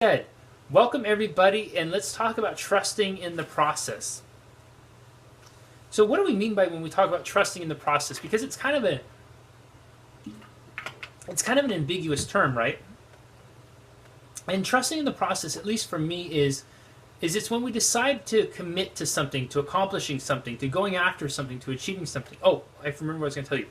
Ed, welcome everybody, and let's talk about trusting in the process. So, what do we mean by when we talk about trusting in the process? Because it's kind of an ambiguous term, right? And trusting in the process, at least for me, is it's when we decide to commit to something, to accomplishing something, to going after something, to achieving something. Oh, I remember what I was going to tell you.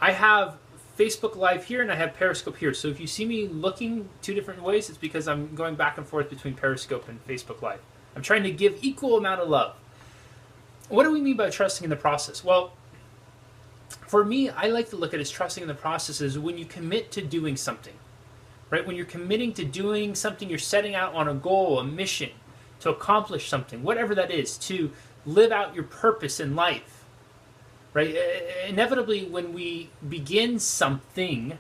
I have Facebook Live here and I have Periscope here. So if you see me looking two different ways, it's because I'm going back and forth between Periscope and Facebook Live. I'm trying to give equal amount of love. What do we mean by trusting in the process? Well, for me, I like to look at it as trusting in the process is when you commit to doing something, right? When you're committing to doing something, you're setting out on a goal, a mission, to accomplish something, whatever that is, to live out your purpose in life, right? Inevitably, when we begin something,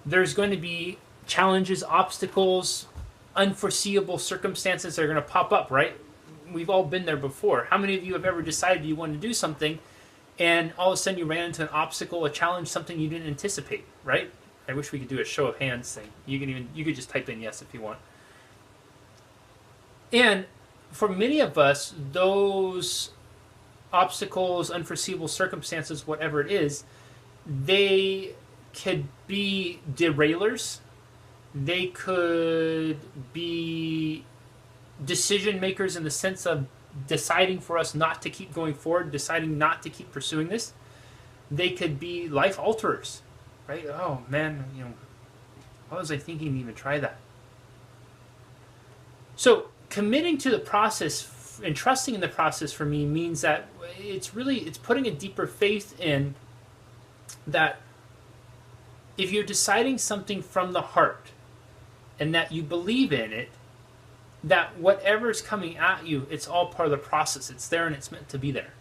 there's going to be challenges, obstacles, unforeseeable circumstances that are going to pop up, right? We've all been there before. How many of you have ever decided you want to do something and all of a sudden you ran into an obstacle, a challenge, something you didn't anticipate, right? I wish we could do a show of hands thing. You could just type in yes if you want. And for many of us, those obstacles, unforeseeable circumstances, whatever it is, they could be derailers. They could be decision makers in the sense of deciding for us not to keep going forward, deciding not to keep pursuing this. They could be life alterers, right? Oh man, what was I thinking to even try that? So committing to the process and trusting in the process for me means that it's putting a deeper faith in that if you're deciding something from the heart and that you believe in it, that whatever's coming at you, it's all part of the process. It's there and it's meant to be there,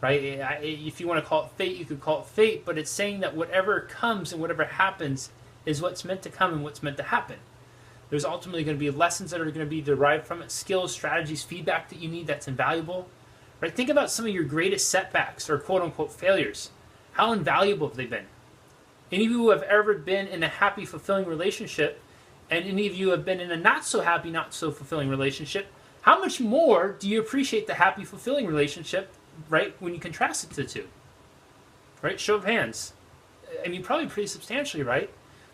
right? If you want to call it fate, you could call it fate, but it's saying that whatever comes and whatever happens is what's meant to come and what's meant to happen. There's ultimately going to be lessons that are going to be derived from it, skills, strategies, feedback that you need that's invaluable, right? Think about some of your greatest setbacks or quote-unquote failures. How invaluable have they been? Any of you who have ever been in a happy, fulfilling relationship, and any of you have been in a not-so-happy, not-so-fulfilling relationship, how much more do you appreciate the happy, fulfilling relationship, right, when you contrast it to the two? Right? Show of hands. I mean, probably pretty substantially, right?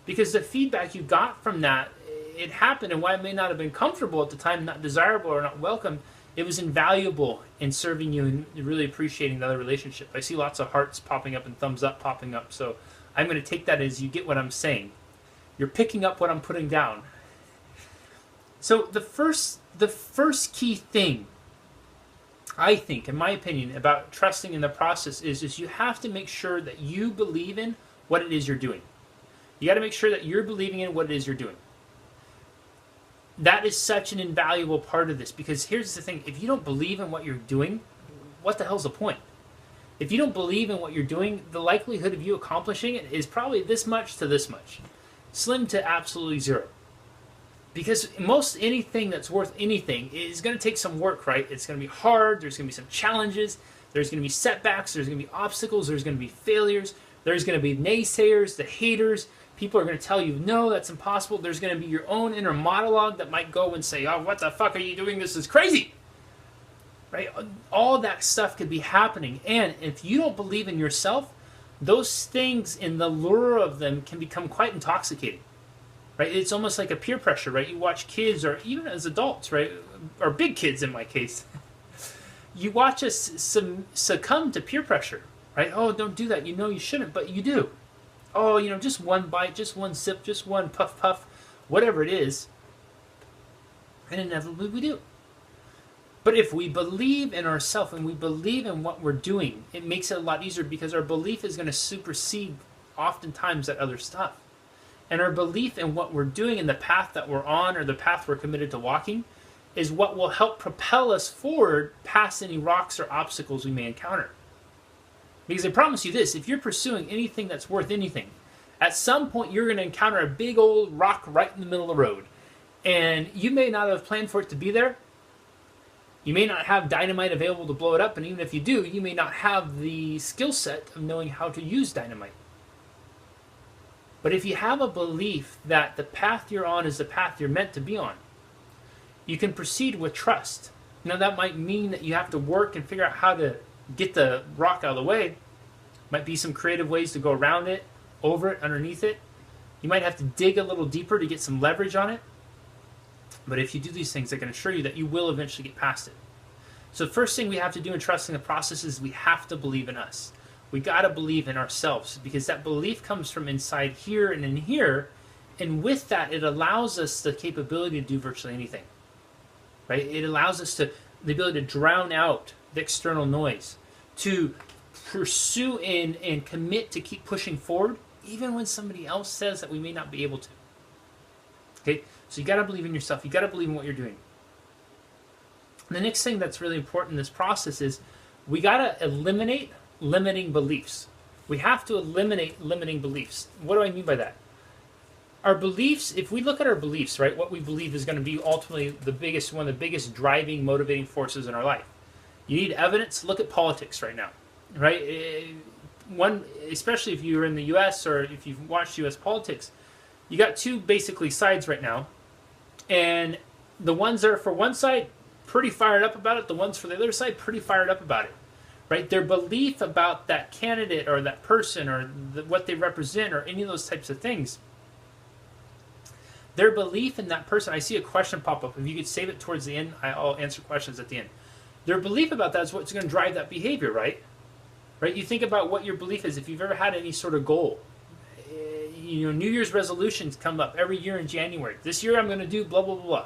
Because the feedback you got from that, it happened, and while it may not have been comfortable at the time, not desirable or not welcome, it was invaluable in serving you and really appreciating the other relationship. I see lots of hearts popping up and thumbs up popping up, so I'm going to take that as you get what I'm saying. You're picking up what I'm putting down. So the first key thing, I think, in my opinion, about trusting in the process is you have to make sure that you believe in what it is you're doing. You got to make sure that you're believing in what it is you're doing. That is such an invaluable part of this, because here's the thing: if you don't believe in what you're doing, what the hell's the point? If you don't believe in what you're doing, the likelihood of you accomplishing it is probably this much to this much. Slim to absolutely zero. Because most anything that's worth anything is going to take some work, right? It's going to be hard, there's going to be some challenges, there's going to be setbacks, there's going to be obstacles, there's going to be failures, there's going to be naysayers, the haters. People are going to tell you, no, that's impossible. There's going to be your own inner monologue that might go and say, oh, what the fuck are you doing? This is crazy. Right? All that stuff could be happening. And if you don't believe in yourself, those things and the lure of them can become quite intoxicating. Right? It's almost like a peer pressure, right? You watch kids, or even as adults, right? Or big kids in my case. You watch us succumb to peer pressure, right? Oh, don't do that. You know you shouldn't, but you do. Oh, just one bite, just one sip, just one puff puff, whatever it is. And inevitably we do. But if we believe in ourselves and we believe in what we're doing, it makes it a lot easier, because our belief is going to supersede oftentimes that other stuff. And our belief in what we're doing and the path that we're on, or the path we're committed to walking, is what will help propel us forward past any rocks or obstacles we may encounter. Because I promise you this, if you're pursuing anything that's worth anything, at some point you're going to encounter a big old rock right in the middle of the road. And you may not have planned for it to be there. You may not have dynamite available to blow it up, and even if you do, you may not have the skill set of knowing how to use dynamite. But if you have a belief that the path you're on is the path you're meant to be on, you can proceed with trust. Now that might mean that you have to work and figure out how to get the rock out of the way. Might be some creative ways to go around it, over it, underneath it. You might have to dig a little deeper to get some leverage on it. But if you do these things, I can assure you that you will eventually get past it. So the first thing we have to do in trusting the process is we have to believe in us. We got to believe in ourselves, because that belief comes from inside here and in here. And with that, it allows us the capability to do virtually anything. Right? It allows us the ability to drown out the external noise, to pursue and commit to keep pushing forward, even when somebody else says that we may not be able to. Okay? So you got to believe in yourself. You got to believe in what you're doing. The next thing that's really important in this process is we got to eliminate limiting beliefs. We have to eliminate limiting beliefs. What do I mean by that? Our beliefs, if we look at our beliefs, right, what we believe is going to be ultimately one of the biggest driving, motivating forces in our life. You need evidence. Look at politics right now, right? Especially if you're in the U.S. or if you've watched U.S. politics, you got two basically sides right now, and the ones that are for one side pretty fired up about it. The ones for the other side pretty fired up about it, right? Their belief about that candidate or that person or what they represent or any of those types of things. Their belief in that person. I see a question pop up. If you could save it towards the end, I'll answer questions at the end. Their belief about that is what's going to drive that behavior, right? Right? You think about what your belief is. If you've ever had any sort of goal, New Year's resolutions come up every year in January. This year I'm going to do blah, blah, blah, blah.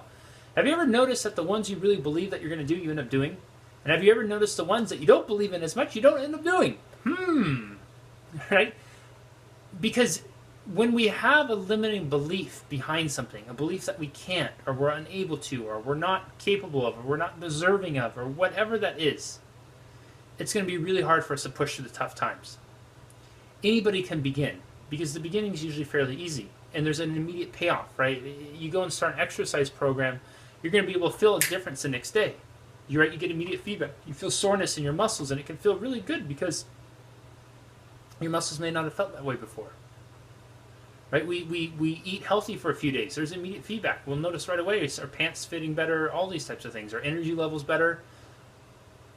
Have you ever noticed that the ones you really believe that you're going to do, you end up doing? And have you ever noticed the ones that you don't believe in as much, you don't end up doing? Right? Because when we have a limiting belief behind something, a belief that we can't, or we're unable to, or we're not capable of, or we're not deserving of, or whatever that is, it's going to be really hard for us to push through the tough times. Anybody can begin, because the beginning is usually fairly easy, and there's an immediate payoff, right? You go and start an exercise program, you're going to be able to feel a difference the next day. You're right, you get immediate feedback. You feel soreness in your muscles, and it can feel really good because your muscles may not have felt that way before. Right? We eat healthy for a few days. There's immediate feedback. We'll notice right away our pants fitting better, all these types of things. Our energy levels better.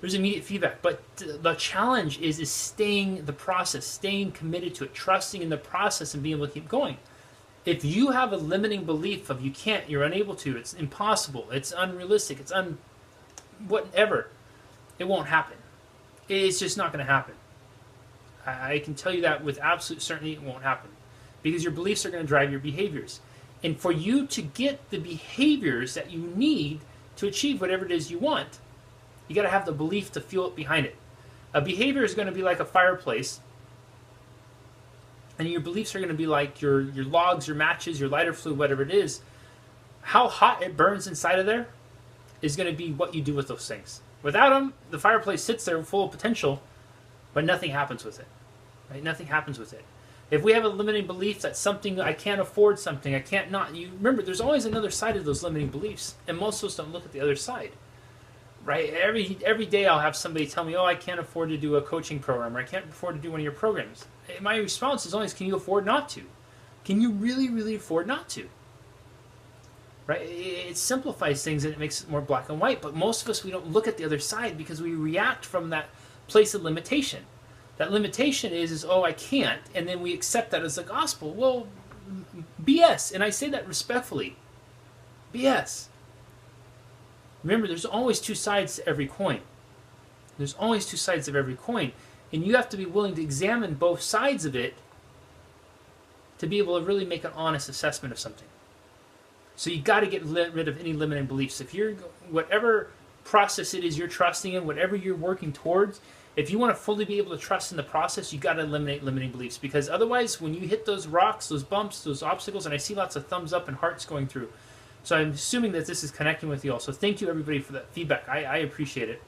There's immediate feedback. But the challenge is staying the process, staying committed to it, trusting in the process and being able to keep going. If you have a limiting belief of you can't, you're unable to, it's impossible, it's unrealistic, it's whatever, it won't happen. It's just not going to happen. I can tell you that with absolute certainty it won't happen. Because your beliefs are going to drive your behaviors. And for you to get the behaviors that you need to achieve whatever it is you want, you got to have the belief to fuel it behind it. A behavior is going to be like a fireplace, and your beliefs are going to be like your logs, your matches, your lighter fluid, whatever it is. How hot it burns inside of there is going to be what you do with those things. Without them, the fireplace sits there full of potential, but nothing happens with it. Right? Nothing happens with it. If we have a limiting belief that something, I can't afford something, I can't not, you remember, there's always another side of those limiting beliefs, and most of us don't look at the other side. Right? Every day I'll have somebody tell me, oh, I can't afford to do a coaching program, or I can't afford to do one of your programs. And my response is always, can you afford not to? Can you really, really afford not to? Right? It simplifies things and it makes it more black and white, but most of us, we don't look at the other side because we react from that place of limitation. That limitation is, oh, I can't, and then we accept that as the gospel. Well, BS, and I say that respectfully. BS. Remember, there's always two sides to every coin. There's always two sides of every coin, and you have to be willing to examine both sides of it to be able to really make an honest assessment of something. So you got to get rid of any limiting beliefs. If you're, whatever process it is you're trusting in, whatever you're working towards, if you want to fully be able to trust in the process, you got to eliminate limiting beliefs, because otherwise, when you hit those rocks, those bumps, those obstacles, and I see lots of thumbs up and hearts going through, so I'm assuming that this is connecting with you all. So thank you, everybody, for that feedback. I appreciate it,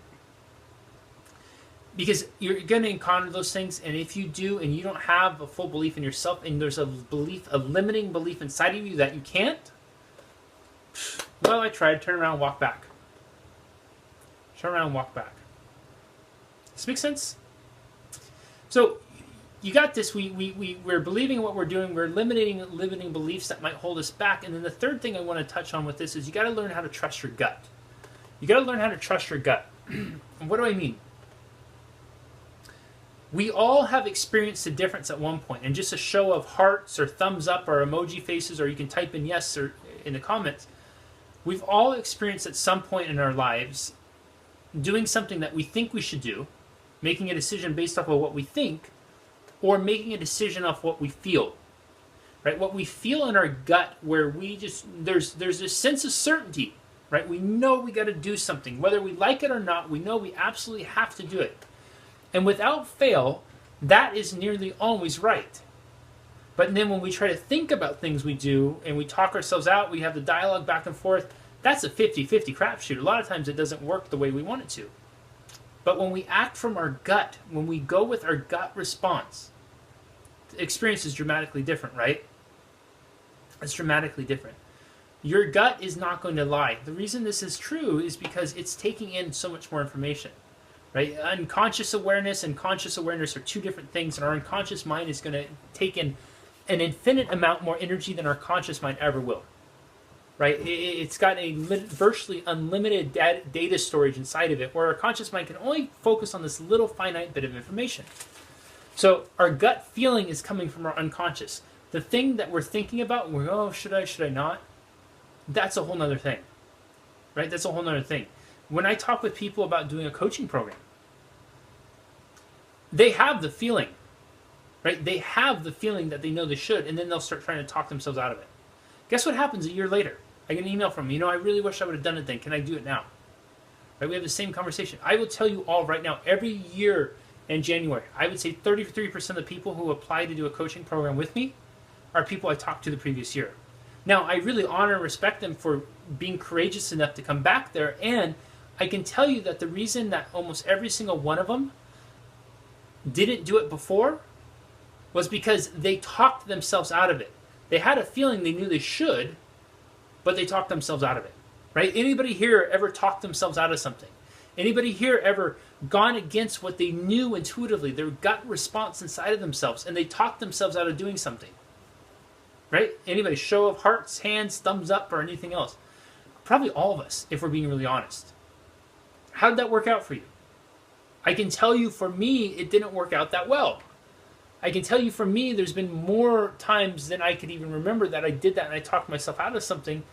because you're going to encounter those things, and if you do, and you don't have a full belief in yourself, and there's a limiting belief inside of you that you can't, well, I tried. Turn around, walk back. Turn around, walk back. Does this make sense? So you got this. We're believing in what we're doing. We're eliminating limiting beliefs that might hold us back. And then the third thing I want to touch on with this is you got to learn how to trust your gut. You got to learn how to trust your gut. And what do I mean? We all have experienced a difference at one point, and just a show of hearts or thumbs up or emoji faces, or you can type in yes or in the comments. We've all experienced at some point in our lives doing something that we think we should do, making a decision based off of what we think, or making a decision off what we feel. Right? What we feel in our gut, where we just there's this sense of certainty. Right? We know we got to do something, whether we like it or not. We know we absolutely have to do it. And without fail, that is nearly always right. But then when we try to think about things we do and we talk ourselves out, we have the dialogue back and forth, that's a 50-50 crapshoot. A lot of times it doesn't work the way we want it to. But when we act from our gut, when we go with our gut response, the experience is dramatically different, right? It's dramatically different. Your gut is not going to lie. The reason this is true is because it's taking in so much more information. Right? Unconscious awareness and conscious awareness are two different things, and our unconscious mind is going to take in an infinite amount more energy than our conscious mind ever will. Right? It's got a virtually unlimited data storage inside of it, where our conscious mind can only focus on this little finite bit of information. So our gut feeling is coming from our unconscious. The thing that we're thinking about, we're, oh, should I not? That's a whole nother thing. Right? That's a whole nother thing. When I talk with people about doing a coaching program, they have the feeling, right? They have the feeling that they know they should, and then they'll start trying to talk themselves out of it. Guess what happens a year later? I get an email from them. I really wish I would have done it then. Can I do it now? Right? We have the same conversation. I will tell you all right now, every year in January, I would say 33% of the people who apply to do a coaching program with me are people I talked to the previous year. Now, I really honor and respect them for being courageous enough to come back there, and I can tell you that the reason that almost every single one of them didn't do it before was because they talked themselves out of it. They had a feeling they knew they should, but they talked themselves out of it. Right? Anybody here ever talked themselves out of something? Anybody here ever gone against what they knew intuitively, their gut response inside of themselves, and they talked themselves out of doing something? Right? Anybody? Show of hearts, hands, thumbs up, or anything else? Probably all of us, if we're being really honest. How did that work out for you? I can tell you, for me, it didn't work out that well. I can tell you, for me, there's been more times than I could even remember that I did that and I talked myself out of something,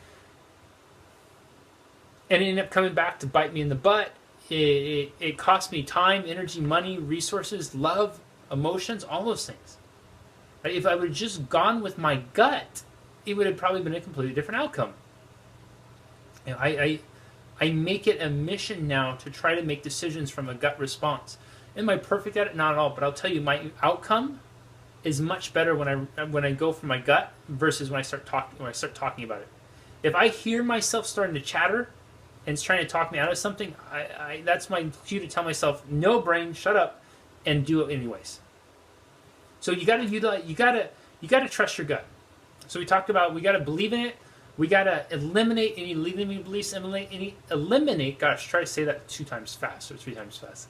and it ended up coming back to bite me in the butt. It cost me time, energy, money, resources, love, emotions, all those things. Right? If I would have just gone with my gut, it would have probably been a completely different outcome. You know, I make it a mission now to try to make decisions from a gut response. Am I perfect at it? Not at all. But I'll tell you, my outcome is much better when I go for my gut versus when I start talking about it. If I hear myself starting to chatter and it's trying to talk me out of something, that's my cue to tell myself, no brain, shut up, and do it anyways. So you got to trust your gut. So we talked about we got to believe in it. We got to eliminate any limiting beliefs, eliminate, gosh, try to say that 2 times fast or 3 times fast.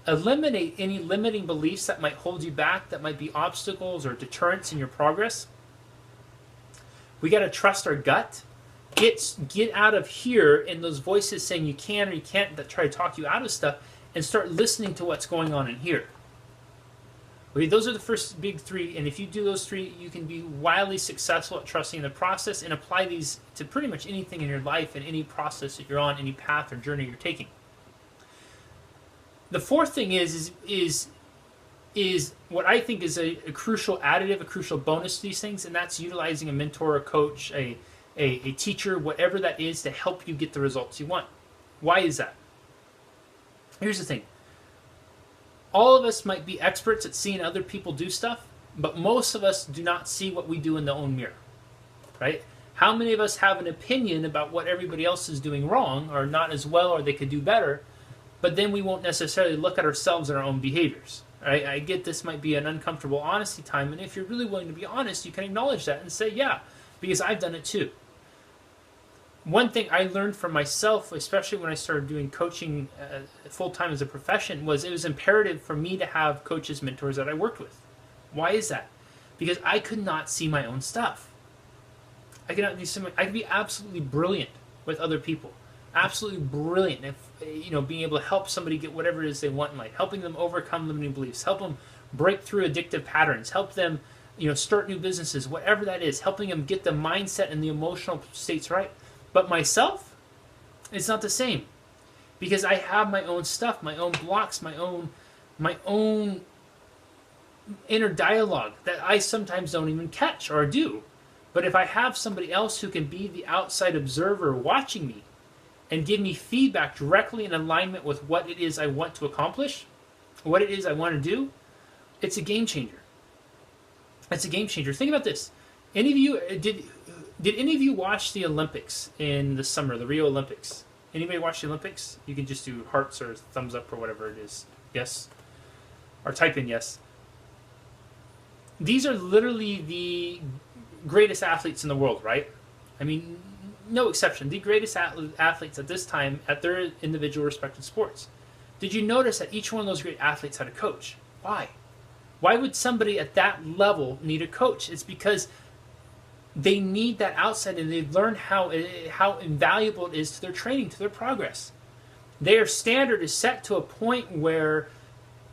Eliminate any limiting beliefs that might hold you back, that might be obstacles or deterrents in your progress. We got to trust our gut. Get out of here and those voices saying you can or you can't that try to talk you out of stuff, and start listening to what's going on in here. Okay, those are the first big 3, and if you do those 3, you can be wildly successful at trusting the process and apply these to pretty much anything in your life and any process that you're on, any path or journey you're taking. The fourth thing is what I think is a crucial additive, a crucial bonus to these things, and that's utilizing a mentor, a coach, a teacher, whatever that is, to help you get the results you want. Why is that? Here's the thing. All of us might be experts at seeing other people do stuff, but most of us do not see what we do in the own mirror, right? How many of us have an opinion about what everybody else is doing wrong or not as well or they could do better, but then we won't necessarily look at ourselves and our own behaviors, right? I get this might be an uncomfortable honesty time, and if you're really willing to be honest, you can acknowledge that and say, yeah, because I've done it too. One thing I learned from myself, especially when I started doing coaching full-time as a profession, was it was imperative for me to have coaches, mentors that I worked with. Why is that? Because I could not see my own stuff. I could be absolutely brilliant with other people. Absolutely brilliant if, being able to help somebody get whatever it is they want in life, helping them overcome limiting beliefs, help them break through addictive patterns, help them, start new businesses, whatever that is, helping them get the mindset and the emotional states right. But myself, it's not the same, because I have my own stuff, my own blocks, my own inner dialogue that I sometimes don't even catch or do. But if I have somebody else who can be the outside observer watching me and give me feedback directly in alignment with what it is I want to accomplish, what it is I want to do, it's a game changer. It's a game changer. Think about this. Any of you did any of you watch the Olympics in the summer, the Rio Olympics? Anybody watch the Olympics? You can just do hearts or thumbs up or whatever it is. Yes? Or type in yes. These are literally the greatest athletes in the world, right? I mean, no exception. The greatest athletes at this time at their individual respective sports. Did you notice that each one of those great athletes had a coach? Why? Why would somebody at that level need a coach? It's because they need that outside, and they've learned how invaluable it is to their training, to their progress. Their standard is set to a point where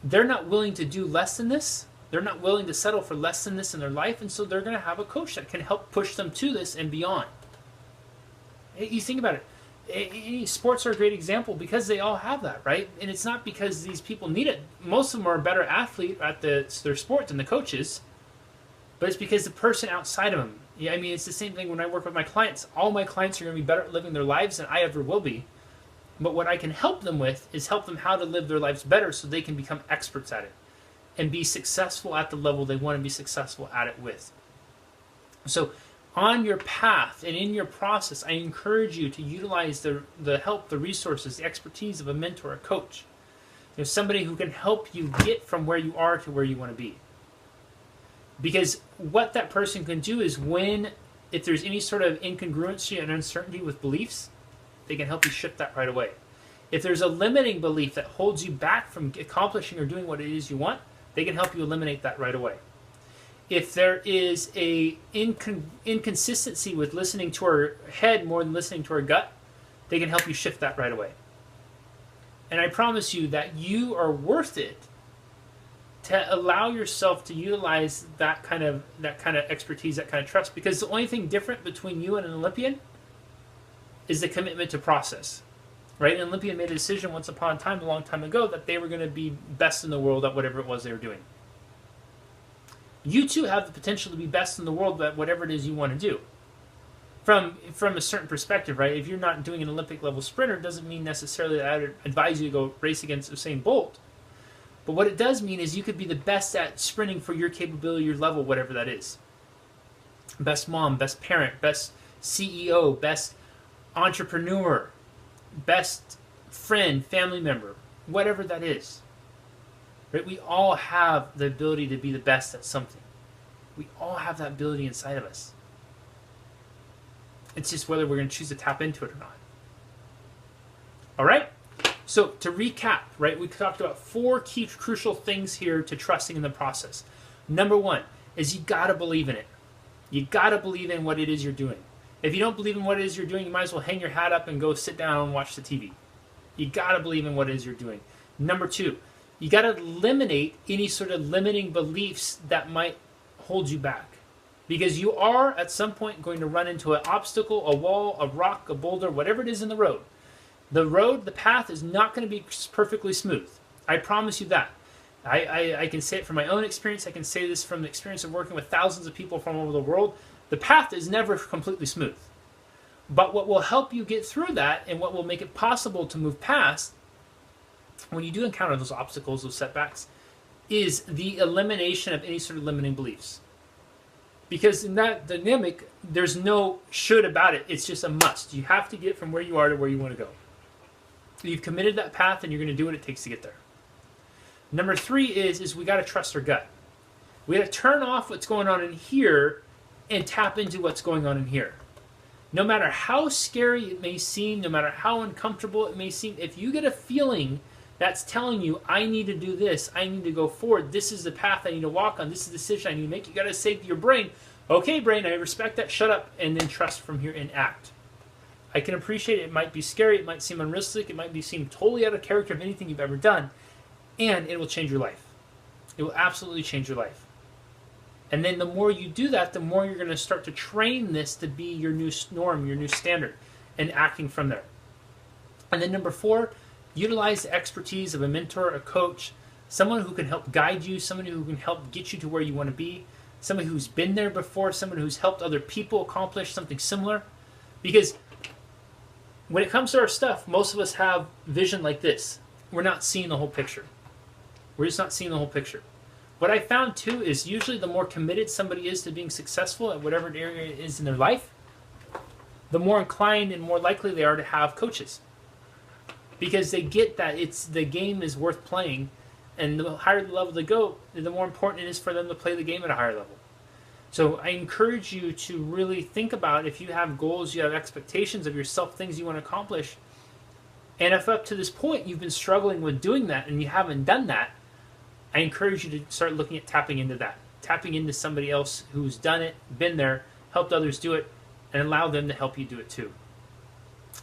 they're not willing to do less than this. They're not willing to settle for less than this in their life, and so they're going to have a coach that can help push them to this and beyond. You think about it. Sports are a great example because they all have that, right? And it's not because these people need it. Most of them are a better athlete at their sport than the coaches, but it's because the person outside of them. Yeah, I mean, it's the same thing when I work with my clients. All my clients are going to be better at living their lives than I ever will be. But what I can help them with is help them how to live their lives better so they can become experts at it and be successful at the level they want to be successful at it with. So on your path and in your process, I encourage you to utilize the help, the resources, the expertise of a mentor, a coach. Somebody who can help you get from where you are to where you want to be. Because what that person can do is if there's any sort of incongruency and uncertainty with beliefs, they can help you shift that right away. If there's a limiting belief that holds you back from accomplishing or doing what it is you want, they can help you eliminate that right away. If there is a inconsistency with listening to our head more than listening to our gut, they can help you shift that right away. And I promise you that you are worth it to allow yourself to utilize that kind of expertise, that kind of trust, because the only thing different between you and an Olympian is the commitment to process. Right? An Olympian made a decision once upon a time, a long time ago, that they were going to be best in the world at whatever it was they were doing. You too have the potential to be best in the world at whatever it is you want to do. From a certain perspective, right? If you're not doing an Olympic level sprinter, it doesn't mean necessarily that I would advise you to go race against Usain Bolt. But what it does mean is you could be the best at sprinting for your capability, your level, whatever that is. Best mom, best parent, best CEO, best entrepreneur, best friend, family member, whatever that is. Right? We all have the ability to be the best at something. We all have that ability inside of us. It's just whether we're going to choose to tap into it or not. All right? So to recap, right, we talked about 4 key crucial things here to trusting in the process. Number 1 is you got to believe in it. You got to believe in what it is you're doing. If you don't believe in what it is you're doing, you might as well hang your hat up and go sit down and watch the TV. You got to believe in what it is you're doing. Number 2, you got to eliminate any sort of limiting beliefs that might hold you back. Because you are, at some point, going to run into an obstacle, a wall, a rock, a boulder, whatever it is in the road. The path is not going to be perfectly smooth. I promise you that. I can say it from my own experience. I can say this from the experience of working with thousands of people from all over the world. The path is never completely smooth. But what will help you get through that and what will make it possible to move past when you do encounter those obstacles, those setbacks, is the elimination of any sort of limiting beliefs. Because in that dynamic, there's no should about it. It's just a must. You have to get from where you are to where you want to go. You've committed that path and you're going to do what it takes to get there. Number 3 is we got to trust our gut. We got to turn off what's going on in here and tap into what's going on in here. No matter how scary it may seem, no matter how uncomfortable it may seem, if you get a feeling that's telling you, I need to do this, I need to go forward, this is the path I need to walk on, this is the decision I need to make. You got to say to your brain, okay, brain, I respect that, shut up, and then trust from here and act. I can appreciate it might be scary, it might seem unrealistic, it might seem totally out of character of anything you've ever done, and it will change your life. It will absolutely change your life. And then the more you do that, the more you're going to start to train this to be your new norm, your new standard, and acting from there. And then number 4, utilize the expertise of a mentor, a coach, someone who can help guide you, someone who can help get you to where you want to be, someone who's been there before, someone who's helped other people accomplish something similar. Because when it comes to our stuff, most of us have vision like this. We're not seeing the whole picture. We're just not seeing the whole picture. What I found too is usually the more committed somebody is to being successful at whatever area it is in their life, the more inclined and more likely they are to have coaches. Because they get that the game is worth playing, and the higher the level they go, the more important it is for them to play the game at a higher level. So I encourage you to really think about, if you have goals, you have expectations of yourself, things you want to accomplish, and if up to this point you've been struggling with doing that and you haven't done that, I encourage you to start looking at tapping into that. Tapping into somebody else who's done it, been there, helped others do it, and allow them to help you do it too.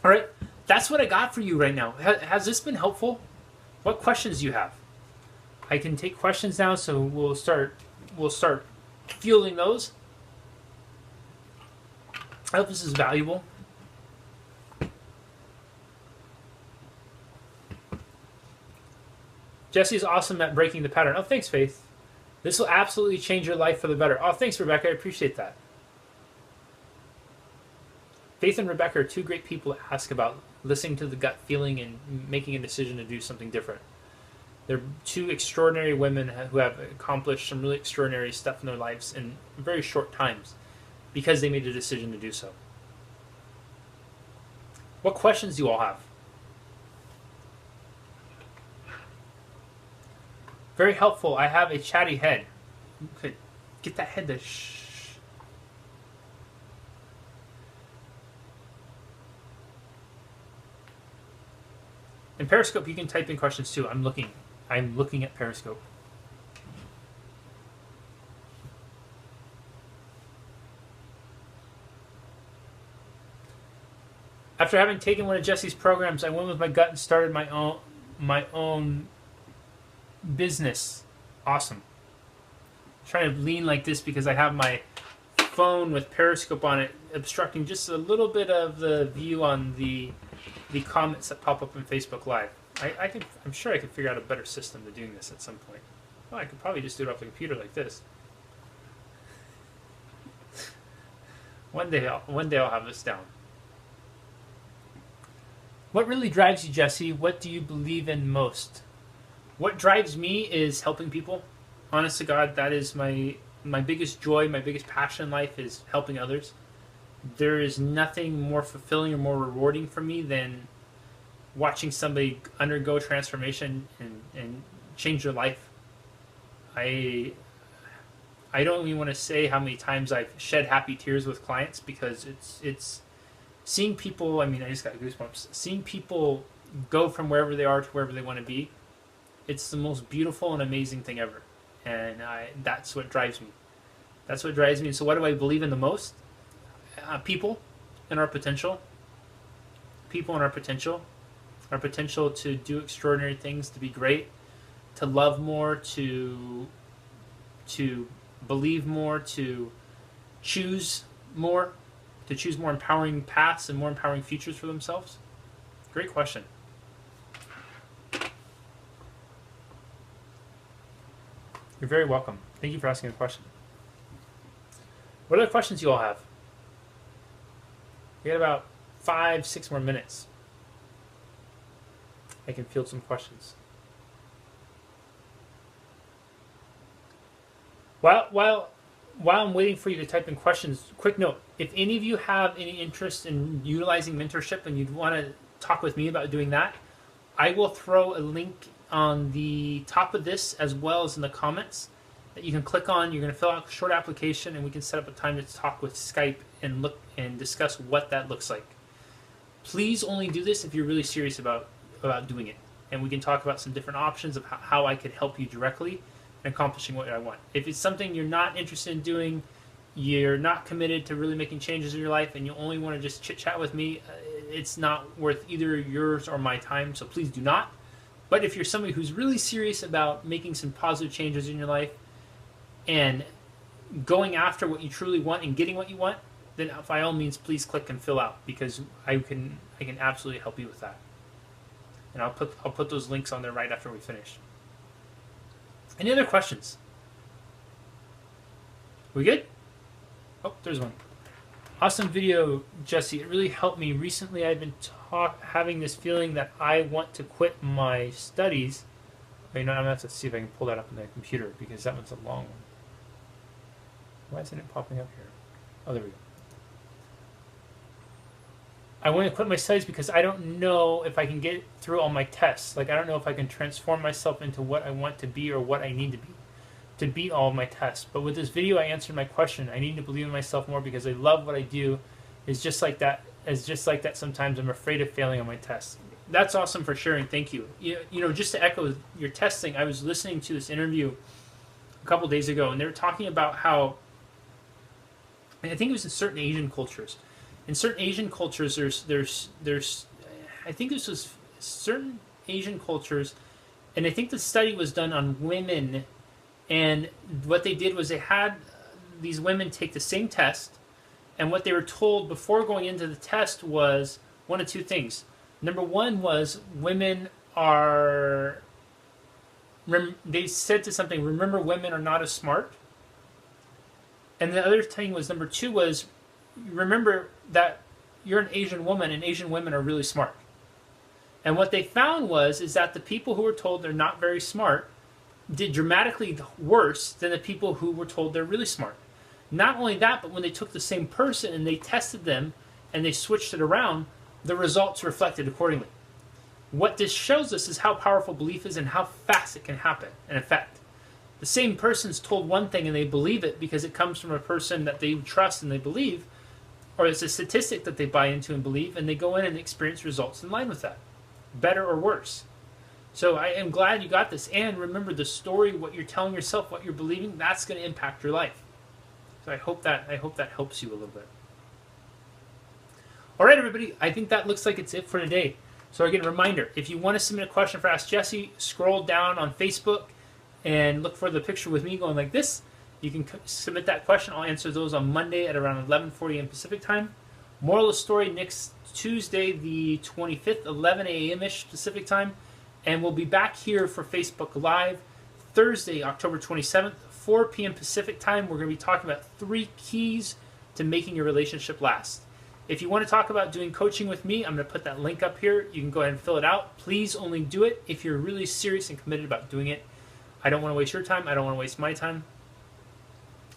All right, that's what I got for you right now. Has this been helpful? What questions do you have? I can take questions now, so we'll start fielding those. I hope this is valuable. Jesse's awesome at breaking the pattern. Oh, thanks, Faith. This will absolutely change your life for the better. Oh, thanks, Rebecca. I appreciate that. Faith and Rebecca are 2 great people to ask about listening to the gut feeling and making a decision to do something different. They're 2 extraordinary women who have accomplished some really extraordinary stuff in their lives in very short times because they made a decision to do so. What questions do you all have? Very helpful. I have a chatty head. Okay, get that head to shh. In Periscope, you can type in questions too. I'm looking at Periscope. After having taken one of Jesse's programs, I went with my gut and started my own business. Awesome. I'm trying to lean like this because I have my phone with Periscope on it obstructing just a little bit of the view on the comments that pop up in Facebook Live. I'm sure I could figure out a better system to doing this at some point. Well, I could probably just do it off the computer like this. One day I'll have this down. What really drives you, Jesse? What do you believe in most? What drives me is helping people. Honest to God, that is my biggest joy, my biggest passion in life is helping others. There is nothing more fulfilling or more rewarding for me than watching somebody undergo transformation and change their life. I don't even want to say how many times I've shed happy tears with clients because it's seeing people, I just got goosebumps. Seeing people go from wherever they are to wherever they want to be, it's the most beautiful and amazing thing ever. And that's what drives me. That's what drives me. So what do I believe in the most? People and our potential. People and our potential. Our potential to do extraordinary things, to be great, to love more, to believe more, to choose more empowering paths and more empowering futures for themselves. Great question. You're very welcome. Thank you for asking the question. What other questions do you all have? We got about 5-6 more minutes. I can field some questions. While I'm waiting for you to type in questions, quick note: if any of you have any interest in utilizing mentorship and you'd want to talk with me about doing that, I will throw a link on the top of this as well as in the comments that you can click on. You're going to fill out a short application and we can set up a time to talk with Skype and look and discuss what that looks like. Please only do this if you're really serious about doing it and we can talk about some different options of how I could help you directly in accomplishing what I want. If it's something you're not interested in doing, you're not committed to really making changes in your life, and you only want to just chit chat with me, it's not worth either yours or my time, so please do not. But if you're somebody who's really serious about making some positive changes in your life and going after what you truly want and getting what you want, then by all means, please click and fill out, because I can absolutely help you with that. And I'll put those links on there right after we finish. Any other questions? We good? Oh, there's one. Awesome video, Jesse. It really helped me. Recently, I've been having this feeling that I want to quit my studies. Oh, you know, I'm going to have to see if I can pull that up on the computer, because that one's a long one. Why isn't it popping up here? Oh, there we go. I want to quit my studies because I don't know if I can get through all my tests. Like, I don't know if I can transform myself into what I want to be or what I need to be to beat all of my tests. But with this video, I answered my question. I need to believe in myself more because I love what I do. It's just like that. It's just like that. Sometimes I'm afraid of failing on my tests. That's awesome for sharing. Thank you. You know, just to echo your testing, I was listening to this interview a couple days ago, and they were talking about how, and I think it was in certain Asian cultures. In certain Asian cultures, there's I think this was certain Asian cultures, and I think the study was done on women, and what they did was they had these women take the same test, and what they were told before going into the test was one of two things. Number one was women are, they said to something, remember, women are not as smart. And the other thing was, number two was, remember that you're an Asian woman and Asian women are really smart. And what they found is that the people who were told they're not very smart did dramatically worse than the people who were told they're really smart. Not only that, but when they took the same person and they tested them and they switched it around, the results reflected accordingly. What this shows us is how powerful belief is and how fast it can happen and affect. The same person's told one thing and they believe it because it comes from a person that they trust and they believe, or it's a statistic that they buy into and believe, and they go in and experience results in line with that, better or worse. So I am glad you got this. And remember, the story, what you're telling yourself, what you're believing, that's going to impact your life. So I hope that helps you a little bit. All right, everybody. I think that looks like it's it for today. So again, reminder, if you want to submit a question for Ask Jesse, scroll down on Facebook and look for the picture with me going like this. You can submit that question. I'll answer those on Monday at around 11:40 a.m. Pacific time. Moral of the story next Tuesday, the 25th, 11 a.m.-ish Pacific time. And we'll be back here for Facebook Live Thursday, October 27th, 4 p.m. Pacific time. We're going to be talking about 3 keys to making your relationship last. If you want to talk about doing coaching with me, I'm going to put that link up here. You can go ahead and fill it out. Please only do it if you're really serious and committed about doing it. I don't want to waste your time. I don't want to waste my time.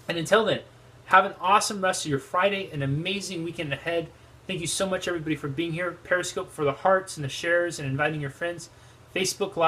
And until then, have an awesome rest of your Friday, an amazing weekend ahead. Thank you so much, everybody, for being here. Periscope for the hearts and the shares and inviting your friends. Facebook Live.